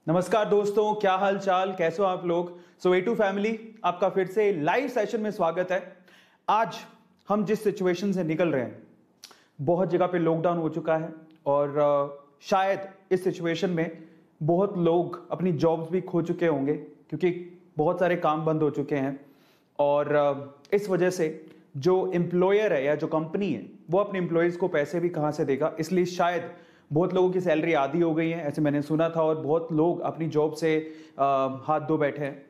नमस्कार दोस्तों, क्या हाल चाल, कैसे हो आप लोग। सो A2 फैमिली, आपका फिर से लाइव सेशन में स्वागत है। आज हम जिस सिचुएशन से निकल रहे हैं, बहुत जगह पे लॉकडाउन हो चुका है और शायद इस सिचुएशन में बहुत लोग अपनी जॉब्स भी खो चुके होंगे क्योंकि बहुत सारे काम बंद हो चुके हैं और इस वजह से जो एम्प्लॉयर है या जो कंपनी है वो अपने एम्प्लॉयज़ को पैसे भी कहाँ से देगा, इसलिए शायद बहुत लोगों की सैलरी आधी हो गई है, ऐसे मैंने सुना था, और बहुत लोग अपनी जॉब से हाथ धो बैठे हैं।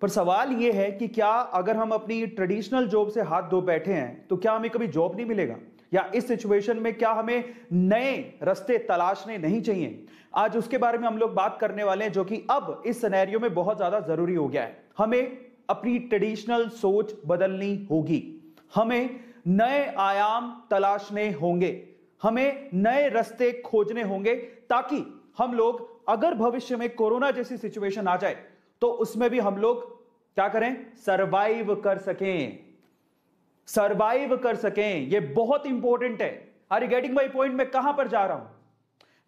पर सवाल ये है कि क्या अगर हम अपनी ट्रेडिशनल जॉब से हाथ धो बैठे हैं तो क्या हमें कभी जॉब नहीं मिलेगा, या इस सिचुएशन में क्या हमें नए रास्ते तलाशने नहीं चाहिए। आज उसके बारे में हम लोग बात करने वाले हैं, जो कि अब इस सिनेरियो में बहुत ज्यादा जरूरी हो गया है। हमें अपनी ट्रेडिशनल सोच बदलनी होगी, हमें नए आयाम तलाशने होंगे, हमें नए रास्ते खोजने होंगे, ताकि हम लोग अगर भविष्य में कोरोना जैसी सिचुएशन आ जाए तो उसमें भी हम लोग क्या करें, सरवाइव कर सकें, सरवाइव कर सकें। ये बहुत इंपॉर्टेंट है। Are you getting my point? मैं कहां पर जा रहा हूं?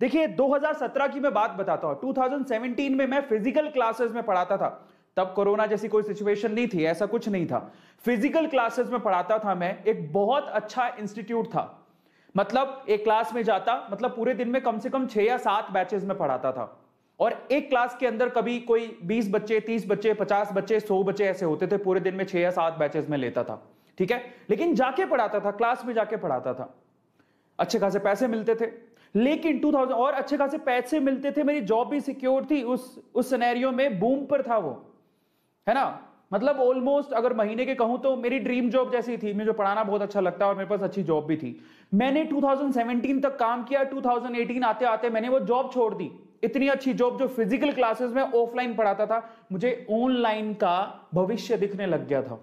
देखिए, 2017 की मैं बात बताता हूं। 2017 में मैं फिजिकल क्लासेस में पढ़ाता था। तब कोरोना जैसी कोई सिचुएशन नहीं थी, ऐसा कुछ नहीं था। फिजिकल क्लासेस में पढ़ाता था मैं। एक बहुत अच्छा इंस्टीट्यूट था, मतलब एक क्लास में जाता, मतलब पूरे दिन में कम से कम 6 या 7 बैचेस में पढ़ाता था, और एक क्लास के अंदर कभी कोई 20 बच्चे, 30 बच्चे, 50 बच्चे, 100 बच्चे ऐसे होते थे। पूरे दिन में 6 या 7 बैचेस में लेता था, ठीक है। लेकिन जाके पढ़ाता था, क्लास में जाके पढ़ाता था, अच्छे खासे पैसे मिलते थे। लेकिन 2000 और अच्छे खासे पैसे मिलते थे, मेरी जॉब भी सिक्योर थी। उस सिनेरियो में बूम पर था वो, है ना। मतलब ऑलमोस्ट अगर महीने के कहूं तो मेरी ड्रीम जॉब जैसी थी। मुझे पढ़ाना बहुत अच्छा लगता है और मेरे पास अच्छी जॉब भी थी। मैंने 2017 तक काम किया। 2018 आते आते मैंने वो जॉब छोड़ दी। इतनी अच्छी जॉब जो फिजिकल क्लासेस में ऑफलाइन पढ़ाता था, मुझे ऑनलाइन का भविष्य दिखने लग गया था।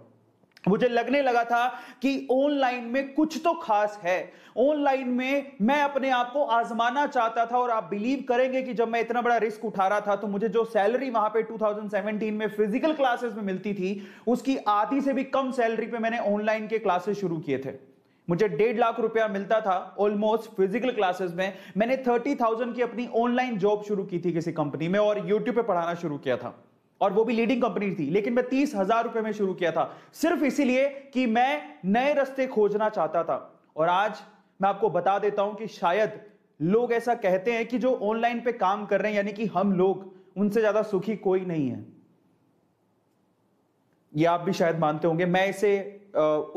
मुझे लगने लगा था कि ऑनलाइन में कुछ तो खास है। ऑनलाइन में मैं अपने आप को आजमाना चाहता था, और आप बिलीव करेंगे कि जब मैं इतना बड़ा रिस्क उठा रहा था तो मुझे जो सैलरी वहां पे 2017 में फिजिकल क्लासेस में मिलती थी, उसकी आधी से भी कम सैलरी पे मैंने ऑनलाइन के क्लासेस शुरू किए थे। मुझे 1.5 लाख रुपया मिलता था ऑलमोस्ट फिजिकल क्लासेस में। मैंने 30,000 की अपनी ऑनलाइन जॉब शुरू की थी किसी कंपनी में, और यूट्यूब पे पढ़ाना शुरू किया था, और वो भी लीडिंग कंपनी थी। लेकिन मैं 30,000 रुपए में शुरू किया था, सिर्फ इसीलिए कि मैं नए रास्ते खोजना चाहता था। और आज मैं आपको बता देता हूं कि शायद लोग ऐसा कहते हैं कि जो ऑनलाइन पे काम कर रहे हैं, यानी कि हम लोग, उनसे ज्यादा सुखी कोई नहीं है। ये आप भी शायद मानते होंगे। मैं इसे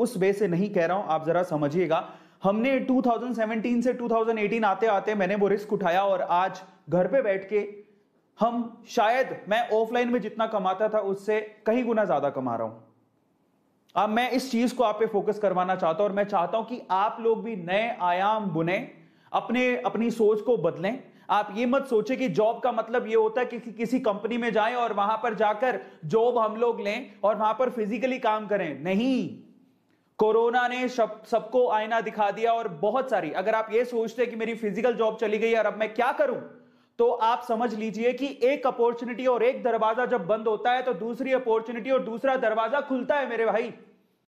उस वे से नहीं कह रहा हूं, आप जरा समझिएगा। हमने 2017 से 2018 आते आते मैंने वो रिस्क उठाया, और आज घर पे बैठ के हम, शायद मैं ऑफलाइन में जितना कमाता था उससे कहीं गुना ज्यादा कमा रहा हूं। अब मैं इस चीज को आप पे फोकस करवाना चाहता हूं, और मैं चाहता हूं कि आप लोग भी नए आयाम बुने, अपनी सोच को बदलें। आप ये मत सोचे कि जॉब का मतलब ये होता है कि किसी कंपनी में जाएं और वहां पर जाकर जॉब हम लोग लें और वहां पर फिजिकली काम करें। नहीं, कोरोना ने सबको आईना दिखा दिया। और बहुत सारी, अगर आप ये सोचते हैं कि मेरी फिजिकल जॉब चली गई और अब मैं क्या करूं, तो आप समझ लीजिए कि एक अपॉर्चुनिटी और एक दरवाजा जब बंद होता है तो दूसरी अपॉर्चुनिटी और दूसरा दरवाजा खुलता है मेरे भाई।